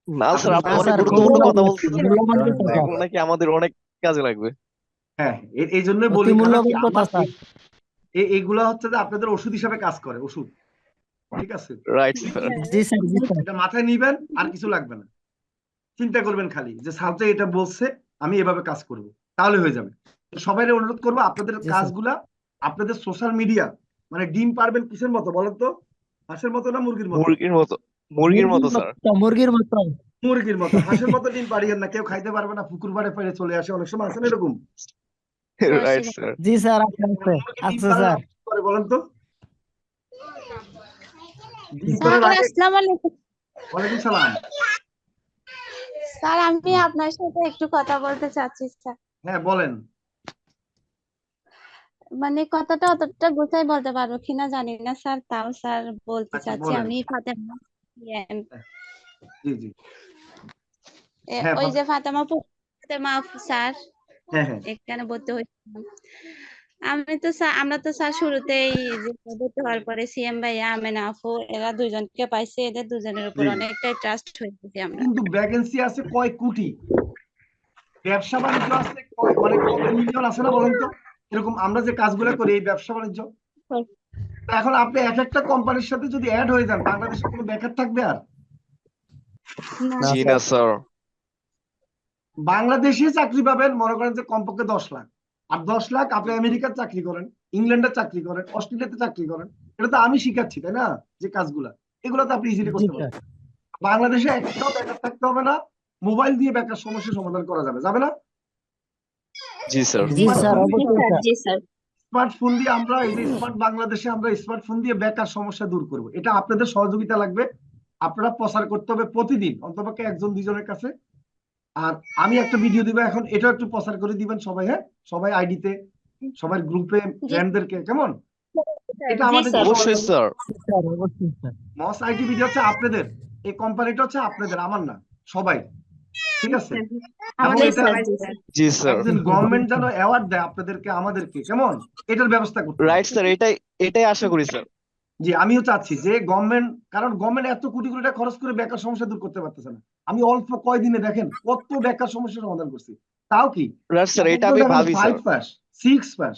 না স্যার, আপনাদের আপনি না সবার অনেক স্যার, খুবই গুরুত্বপূর্ণ কথা মূল্যবান, বলছেন স্যার। মূল্যবান কথা। এগুলো নাকি আমাদের অনেক কাজে লাগবে। হ্যাঁ, এই জন্যই অতি বলি, কারণ কি মূল্যবান কথা আমার স্যার। এইগুলা হচ্ছে যে আপনাদের ওষুধ হিসাবে কাজ করে, ওষুধ। ঠিক আছে, রাইট স্যার। জি স্যার, জি স্যার। এটা মাথায় নিবেন, আর কিছু লাগবে না। চিন্তা করবেন খালি যে স্যার এটা বলছে, আমি এভাবে কাজ করব, তাহলে হয়ে যাবে। সবাই অনুরোধ করবো আপনাদের জি স্যার। কাজগুলা আপনাদের সোশ্যাল মিডিয়া, মানে ডিম পারবেন কিসের মতো বলেন তো? হাঁসের মতো না মুরগির মতো? মুরগির মতো, মুরগির মুরগির মতো স্যার। মতো, মুরগির মতো। মুরগির মতো। হাঁসের মতো ডিম পারিয়েন না, কেউ খাইতে পারবে না, পুকুর পাড়ে ফেলে চলে আসে, অনেক সময় আছে না এরকম? Right sir. জি স্যার, আছে আছে। মুরগি ডিম আছে পাড়ার স্যার। আগে কি করে বলেন তো? ডিম স্যার পাড়ার আগে। আসসালামু আলাইকুম। ওয়ালাইকুম সালাম। স্যার আমি আপনার সাথে একটু কথা বলতে চাচ্ছি স্যার। হ্যাঁ বলেন। মানে কথাটা অতটা গুছাই বলতে পারবো কিনা জানি না স্যার, তাও স্যার বলতে আচ্ছা চাচ্ছি। বলেন। আমি ফাতেমা, জি জি। হ্যাঁ ওই যে ফাতেমা আপু স্যার, হ্যাঁ হ্যাঁ। এখানে ভর্তি হয়েছিলাম। আমরা তো স্যার শুরুতেই যে ভর্তি হওয়ার পরে সিএম ভাইয়া, আমেনা আপু, এরা দুইজনকে পাইছে, এদের দুজনের উপর জি, অনেকটাই ট্রাস্ট হয়ে গেছি আমরা। কিন্তু ভ্যাকেন্সি আছে কয় কোটি, ব্যবসা বাণিজ্য আছে মানে কত মিলিয়ন আছে না বলেন তো? এরকম আমরা যে কাজগুলো করি এই ব্যবসা বাণিজ্য, তা এখন আপনি এক একটা কোম্পানির সাথে যদি অ্যাড হয়ে যান, বাংলাদেশে কোনো বেকার থাকবে আর? না জি স্যার। না স্যার। বাংলাদেশে চাকরি পাবেন মনে করেন যে কমপক্ষে 10 লাখ, আর 10 লাখ আপনি আমেরিকার চাকরি করেন, ইংল্যান্ডের চাকরি করেন, অস্ট্রেলিয়াতে চাকরি করেন, এটা তো আমি শিখাচ্ছি তাই না, যে কাজগুলা এগুলো তো আপনি ইজিলি জি করতে স্যার। পারবেন। বাংলাদেশে একটাও বেকার থাকতে হবে না, মোবাইল দিয়ে বেকার সমস্যার সমাধান করা যাবে, যাবে না? জি স্যার। জি স্যার, স্মার্টফোন দিয়ে, অবশ্যই স্যার। জি স্যার। স্মার্টফোন দিয়ে আমরা এই যে স্মার্ট বাংলাদেশে আমরা স্মার্টফোন দিয়ে বেকার সমস্যা দূর করব, এটা আপনাদের সহযোগিতা লাগবে। আপনারা প্রচার করতে হবে প্রতিদিন অন্ততপক্ষে একজন দুইজনের কাছে। আর আমি একটা ভিডিও দিব এখন, এটাও একটু প্রচার করে দিবেন সবাই, হ্যাঁ সবাই আইডিতে, সবার গ্রুপে, জি ফ্রেন্ডদেরকে, কেমন? এটা জি আমাদের যে স্যার। অবশ্যই স্যার। জি স্যার, অবশ্যই স্যার। মস আইটি ভিডিও হচ্ছে আপনাদের, এই কোম্পানিটা হচ্ছে আপনাদের, আমার না, সবাই। ঠিক আছে, এবং আমাদের এটা স্যার। জি স্যার। জি স্যার। একদিন গভর্নমেন্ট যেন অ্যাওয়ার্ড দেয় আপনাদেরকে, আমাদেরকে, কেমন? এটার ব্যবস্থা করতে হবে। রাইট স্যার, এটাই এটাই আশা করি স্যার। জি, আমিও চাচ্ছি যে গভর্নমেন্ট, কারণ গভর্নমেন্ট এত কোটি কোটি টাকা খরচ করে বেকার সমস্যা দূর করতে পারতেছে না। আমি অল্প কয়দিনে দেখেন কত বেকার সমস্যার সমাধান করছি। তাও কি, রাইট স্যার, এক এটা একজন আমি দেখেন ভাবি স্যার। 5 পাস, 6 পাস,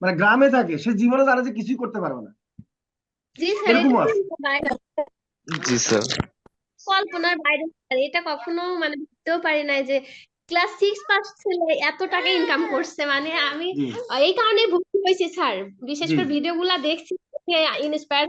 মানে গ্রামে থাকে, সে জীবনে জানে যে কিছুই করতে পারবে না, জি স্যার, এটা এরকমও আছে। কিন্তু জি স্যার। কল্পনার বাইরে স্যার। এটা কখনো মানে ভাবতেও পারি নাই যে ক্লাস 6 পাস ছেলে এত টাকা ইনকাম করছে। মানে আমি জি এই কারণে ভর্তি হয়েছি স্যার, বিশেষ জি করে ভিডিও গুলা দেখছি, ইন্সপায়ার